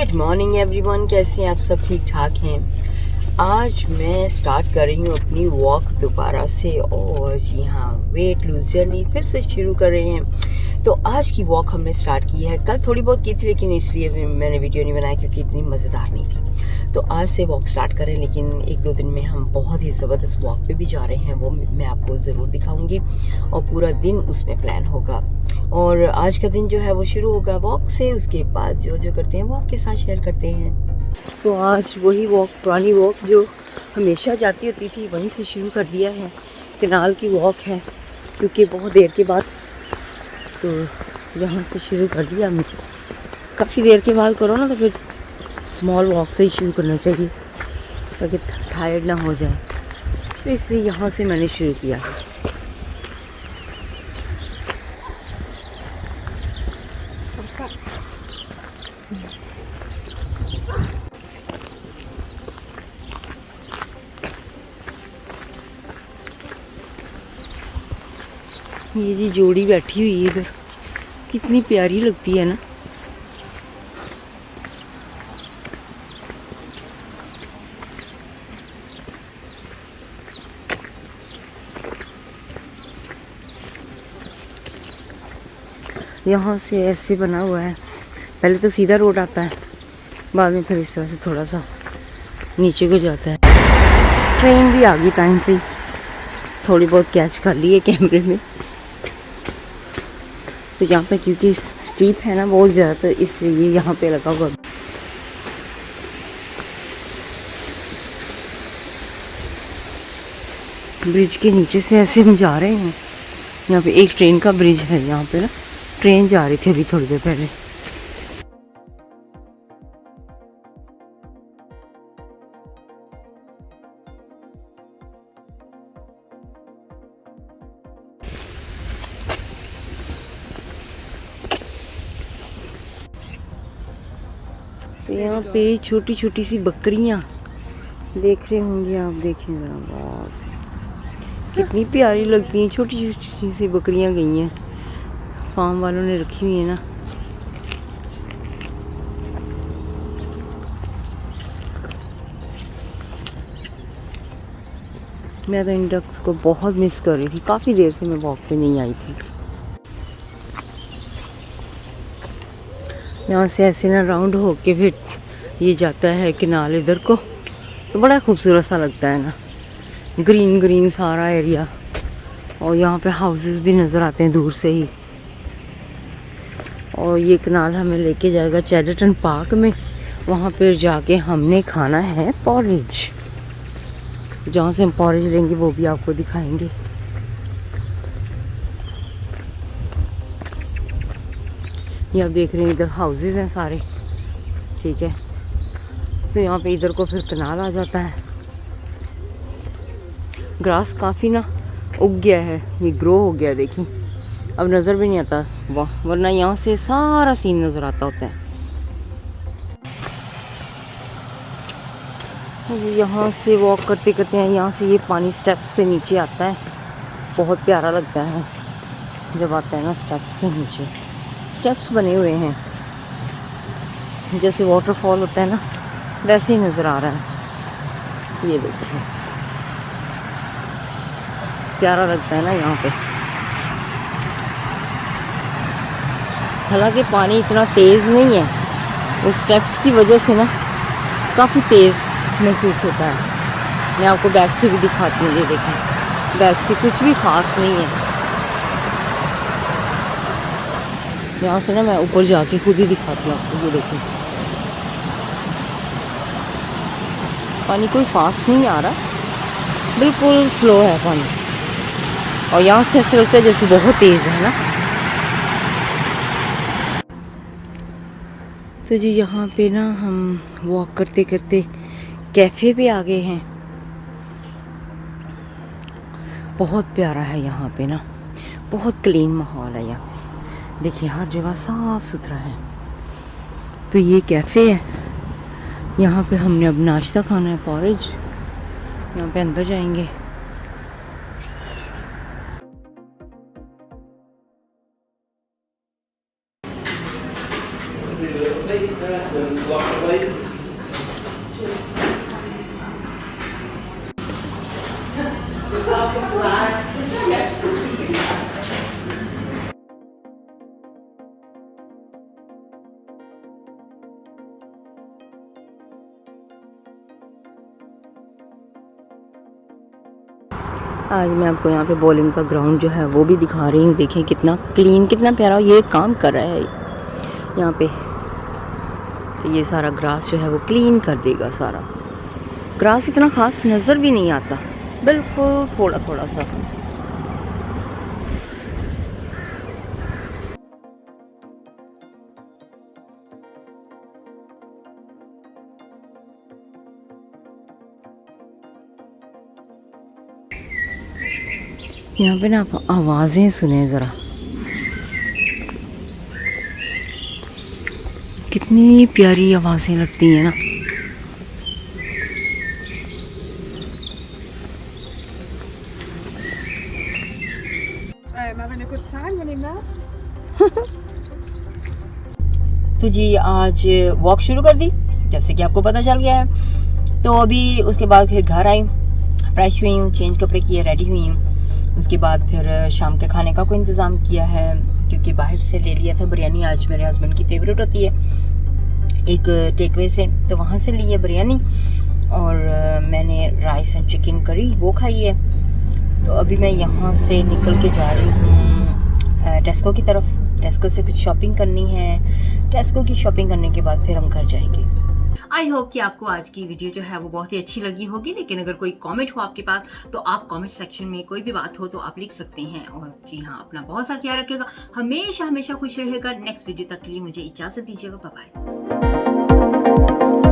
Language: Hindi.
गुड मॉर्निंग एवरीवन, कैसे हैं आप सब? ठीक ठाक हैं। आज मैं स्टार्ट कर रही हूँ अपनी वॉक दोबारा से, और जी हाँ, वेट लूज जर्नी फिर से शुरू कर रहे हैं। तो आज की वॉक हमने स्टार्ट की है। कल थोड़ी बहुत की थी, लेकिन इसलिए मैंने वीडियो नहीं बनाया क्योंकि इतनी मज़ेदार नहीं थी। तो आज से वॉक स्टार्ट करें, लेकिन एक दो दिन में हम बहुत ही ज़बरदस्त वॉक पे भी जा रहे हैं, वो मैं आपको ज़रूर दिखाऊंगी और पूरा दिन उसमें प्लान होगा। और आज का दिन जो है वो शुरू होगा वॉक से, उसके बाद जो करते हैं वो आपके साथ शेयर करते हैं। तो आज वही वॉक, पुरानी वॉक जो हमेशा जाती होती थी, वहीं से शुरू कर दिया है। कनाल की वॉक है क्योंकि बहुत देर के बाद, तो यहाँ से शुरू कर दिया। काफ़ी देर के बाद करो ना तो फिर स्मॉल वॉक से ही शुरू करना चाहिए ताकि टायर्ड ना हो जाए। तो इसलिए यहाँ से मैंने शुरू किया है। ये जी जोड़ी बैठी हुई है इधर, कितनी प्यारी लगती है ना। यहाँ से ऐसे बना हुआ है, पहले तो सीधा रोड आता है, बाद में फिर इस तरह से थोड़ा सा नीचे को जाता है। ट्रेन भी आ गई टाइम पे, थोड़ी बहुत कैच कर ली है कैमरे में। तो यहाँ पे क्योंकि स्टीप है ना बहुत ज़्यादा, तो इसलिए यहाँ पे लगा हुआ। ब्रिज के नीचे से ऐसे हम जा रहे हैं। यहाँ पे एक ट्रेन का ब्रिज है, यहाँ पे ना ट्रेन जा रही थी अभी थोड़ी देर पहले। तो यहाँ पे छोटी छोटी सी बकरियाँ देख रहे होंगे आप, देखें ज़रा, बस कितनी प्यारी लगती हैं। छोटी छोटी सी बकरियाँ गई हैं, फार्म वालों ने रखी हुई है ना। मैं तो इन डक्स को बहुत मिस कर रही थी, काफ़ी देर से मैं वॉक पे नहीं आई थी। यहाँ से ऐसे ना राउंड होके फिर ये जाता है किनारे इधर को, तो बड़ा खूबसूरत सा लगता है ना, ग्रीन ग्रीन सारा एरिया। और यहाँ पे हाउसेस भी नज़र आते हैं दूर से ही। और ये कनाल हमें लेके जाएगा चैरिटन पार्क में, वहाँ पर जाके हमने खाना है पॉरेज। जहाँ से हम पॉरेज लेंगे वो भी आपको दिखाएंगे। ये आप देख रहे हैं इधर हाउसेस हैं सारे, ठीक है। तो यहाँ पे इधर को फिर कनाल आ जाता है। ग्रास काफ़ी ना उग गया है, ये ग्रो हो गया, देखिए अब नज़र भी नहीं आता, वाह, वरना यहाँ से सारा सीन नज़र आता होता है। यहाँ से वॉक करते करते हैं, यहाँ से ये पानी स्टेप से नीचे आता है, बहुत प्यारा लगता है जब आता है ना स्टेप से नीचे। स्टेप्स बने हुए हैं जैसे वाटरफॉल होता है ना, वैसे ही नज़र आ रहा है। ये देखिए प्यारा लगता है ना यहाँ पे। हालांकि पानी इतना तेज़ नहीं है, उस स्टेप्स की वजह से ना काफ़ी तेज़ महसूस होता है। मैं आपको बैक से भी दिखाती हूँ, ये देखें, बैक से कुछ भी खास नहीं है। यहाँ से ना मैं ऊपर जाके खुद ही दिखाती हूँ आपको, ये देखें पानी कोई फास्ट नहीं आ रहा, बिल्कुल स्लो है पानी। और यहाँ से ऐसा लगता है जैसे बहुत तेज़ है ना। तो जी यहाँ पे ना हम वॉक करते करते कैफ़े पे आ गए हैं। बहुत प्यारा है यहाँ पे ना, बहुत क्लीन माहौल है यहाँ पे, देखिए हर जगह साफ़ सुथरा है। तो ये कैफ़े है, यहाँ पे हमने अब नाश्ता खाना है, पॉरेज। यहाँ पे अंदर जाएंगे। आज मैं आपको यहाँ पे बॉलिंग का ग्राउंड जो है वो भी दिखा रही हूँ। देखें कितना क्लीन, कितना प्यारा ये काम कर रहा है यहाँ पे। तो ये सारा ग्रास जो है वो क्लीन कर देगा। सारा ग्रास इतना ख़ास नज़र भी नहीं आता, बिल्कुल थोड़ा थोड़ा सा। यहाँ पे ना आप आवाज़ें सुने ज़रा, कितनी प्यारी आवाज़ें लगती हैं ना। तो जी आज वॉक शुरू कर दी, जैसे कि आपको पता चल गया है। तो अभी उसके बाद फिर घर आई, फ्रेश हुई हूँ, चेंज कपड़े किए, रेडी हुई हूँ। उसके बाद फिर शाम के खाने का कोई इंतज़ाम किया है, क्योंकि बाहर से ले लिया था बिरयानी। आज मेरे हस्बैंड की फेवरेट होती है एक टेकवे से, तो वहाँ से ली है बिरयानी। और मैंने राइस एंड चिकन करी वो खाई है। तो अभी मैं यहाँ से निकल के जा रही हूँ टेस्को की तरफ। टेस्को से कुछ शॉपिंग करनी है। टेस्को की शॉपिंग करने के बाद फिर हम घर जाएंगे। आई होप कि आपको आज की वीडियो जो है वो बहुत ही अच्छी लगी होगी। लेकिन अगर कोई कमेंट हो आपके पास तो आप कमेंट सेक्शन में कोई भी बात हो तो आप लिख सकते हैं। और जी हाँ, अपना बहुत सा ख्याल रखेगा, हमेशा हमेशा खुश रहेगा। नेक्स्ट वीडियो तक के लिए मुझे इजाज़त दीजिएगा। Bye bye.